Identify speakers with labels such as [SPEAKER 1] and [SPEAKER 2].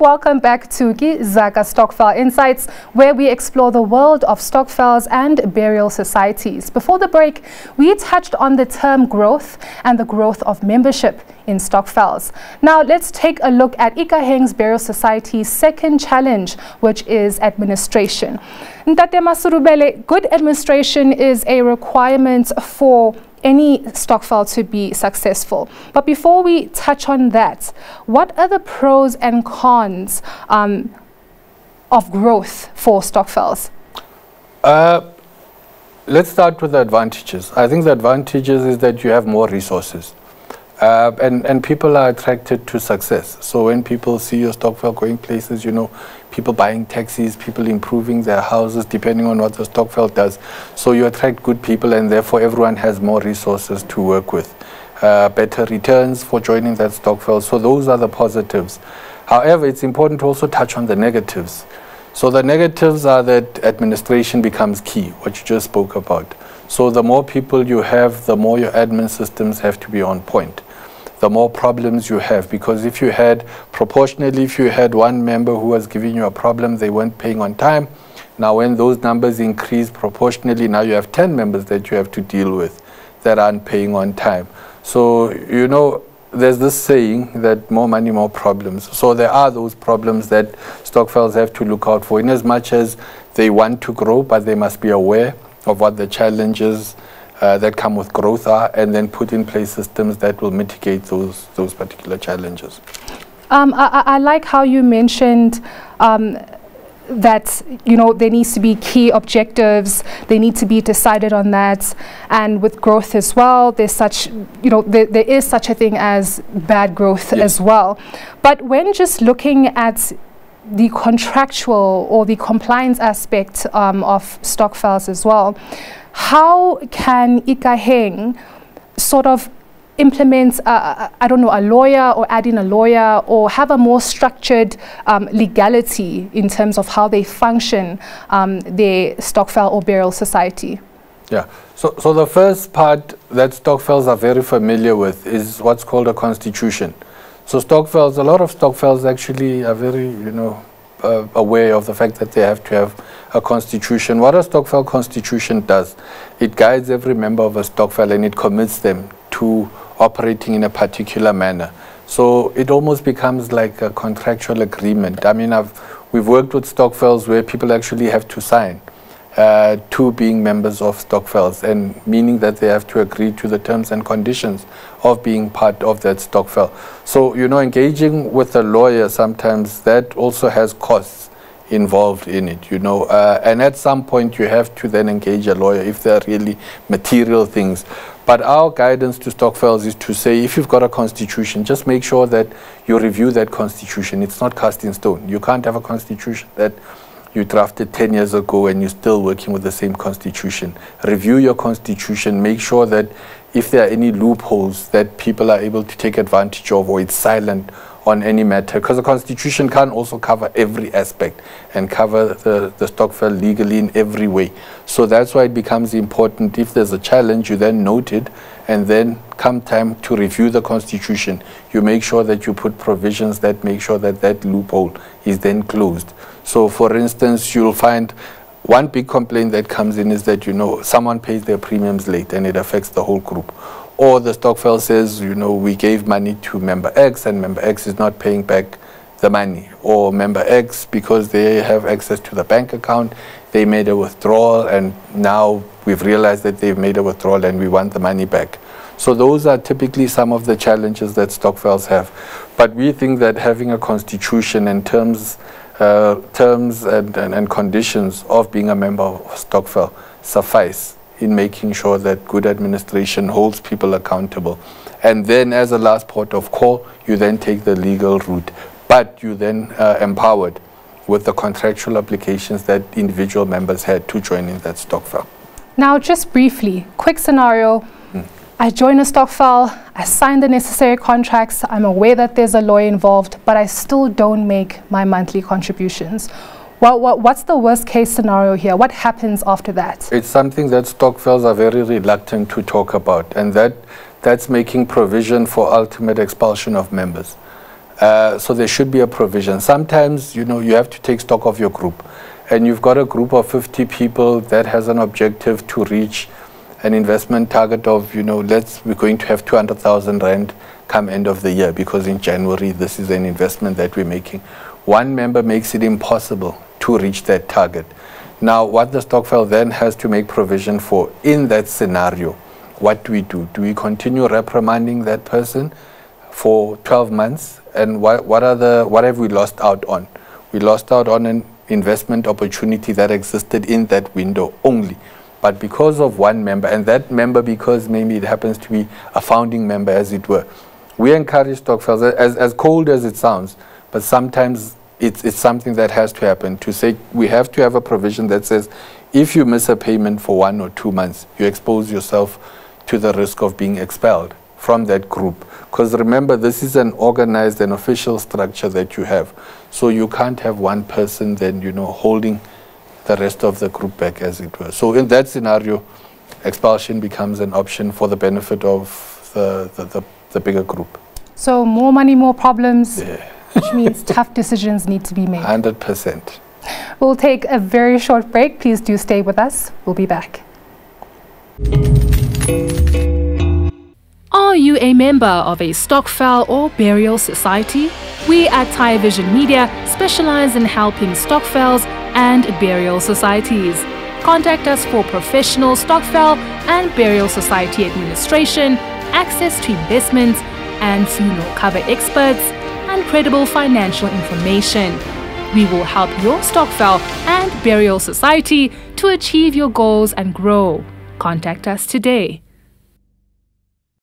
[SPEAKER 1] welcome back to Zaka Stokvel Insights, where we explore the world of stokvels and burial societies. Before the break, we touched on the term growth and the growth of membership in stokvels. Now let's take a look at Ikaheng's Burial Society's second challenge, which is administration. Ntate Masurubele, good administration is a requirement for any stokvel to be successful. But before we touch on that, what are the pros and cons of growth for stokvels?
[SPEAKER 2] Let's start with the advantages. I think the advantages is that you have more resources. And people are attracted to success. So when people see your stokvel going places, you know, people buying taxis, people improving their houses, depending on what the stokvel does. So you attract good people, and therefore everyone has more resources to work with. Better returns for joining that stokvel. So those are the positives. However, it's important to also touch on the negatives. So the negatives are that administration becomes key, what you just spoke about. So the more people you have, the more your admin systems have to be on point. The more problems you have, because if you had, proportionally, if you had one member who was giving you a problem, they weren't paying on time. Now when those numbers increase proportionally, now you have 10 members that you have to deal with that aren't paying on time. So, you know, there's this saying that more money, more problems. So there are those problems that stokvels have to look out for, in as much as they want to grow, but they must be aware of what the challenges that come with growth are, and then put in place systems that will mitigate those particular challenges.
[SPEAKER 1] I like how you mentioned that, you know, there needs to be key objectives, they need to be decided on that, and with growth as well, there's such, you know, there is such a thing as bad growth as well. But when just looking at the contractual or the compliance aspect of stokvels as well, how can Ikaheng sort of implement, I don't know, a lawyer, or add in a lawyer, or have a more structured legality in terms of how they function, their stokvel or burial society?
[SPEAKER 2] Yeah, so the first part that stokvels are very familiar with is what's called a constitution. So stokvels, a lot of stokvels actually are very, you know, aware of the fact that they have to have a constitution. What a stokvel constitution does, it guides every member of a stokvel and it commits them to operating in a particular manner. So it almost becomes like a contractual agreement. I mean, we've worked with stokvels where people actually have to sign to being members of stokvels, and meaning that they have to agree to the terms and conditions of being part of that stokvel. So, you know, engaging with a lawyer, sometimes that also has costs involved in it, you know, and at some point you have to then engage a lawyer if there are really material things. But our guidance to stokvels is to say, if you've got a constitution, just make sure that you review that constitution. It's not cast in stone. You can't have a constitution that you drafted 10 years ago and you're still working with the same constitution. Review your constitution, make sure that if there are any loopholes that people are able to take advantage of, or it's silent on any matter, because the constitution can also cover every aspect and cover the stokvel legally in every way. So that's why it becomes important, if there's a challenge, you then note it, and then come time to review the constitution, you make sure that you put provisions that make sure that that loophole is then closed. So for instance, you'll find one big complaint that comes in is that, you know, someone pays their premiums late and it affects the whole group. Or the stokvel says, you know, we gave money to member X and member X is not paying back the money. Or member X, because they have access to the bank account, they made a withdrawal and now we've realized that they've made a withdrawal and we want the money back. So those are typically some of the challenges that stokvels have. But we think that having a constitution and terms and conditions of being a member of stokvel suffice in making sure that good administration holds people accountable. And then as a last port of call, you then take the legal route. But you then empowered with the contractual obligations that individual members had to join in that stokvel.
[SPEAKER 1] Now, just briefly, quick scenario. I join a stokvel, I sign the necessary contracts, I'm aware that there's a lawyer involved, but I still don't make my monthly contributions. What's the worst case scenario here? What happens after that?
[SPEAKER 2] It's something that stokvels are very reluctant to talk about, and that's making provision for ultimate expulsion of members. So there should be a provision. Sometimes, you have to take stock of your group. And you've got a group of 50 people that has an objective to reach an investment target of, we're going to have 200,000 Rand come end of the year, because in January, this is an investment that we're making. One member makes it impossible to reach that target. Now, what the Stokvel then has to make provision for in that scenario, what do we do? Do we continue reprimanding that person for 12 months? And what have we lost out on? We lost out on an investment opportunity that existed in that window only. But because of one member, and that member, because maybe it happens to be a founding member, as it were, we encourage Stokvels, as cold as it sounds, but sometimes it's something that has to happen, to say we have to have a provision that says if you miss a payment for 1 or 2 months, you expose yourself to the risk of being expelled from that group. Because remember, this is an organized and official structure that you have. So you can't have one person then, holding the rest of the group back, as it were. So in that scenario, expulsion becomes an option for the benefit of the bigger group.
[SPEAKER 1] So more money, more problems, yeah. Which means tough decisions need to be made.
[SPEAKER 2] 100%.
[SPEAKER 1] We'll take a very short break. Please do stay with us. We'll be back. Are you a member of a Stokvel or burial society? We at Thai Vision Media specialize in helping Stokvels and burial societies. Contact us for professional Stokvel and burial society administration, access to investments and funeral cover experts, and credible financial information. We will help your Stokvel and burial society to achieve your goals and grow. Contact us today.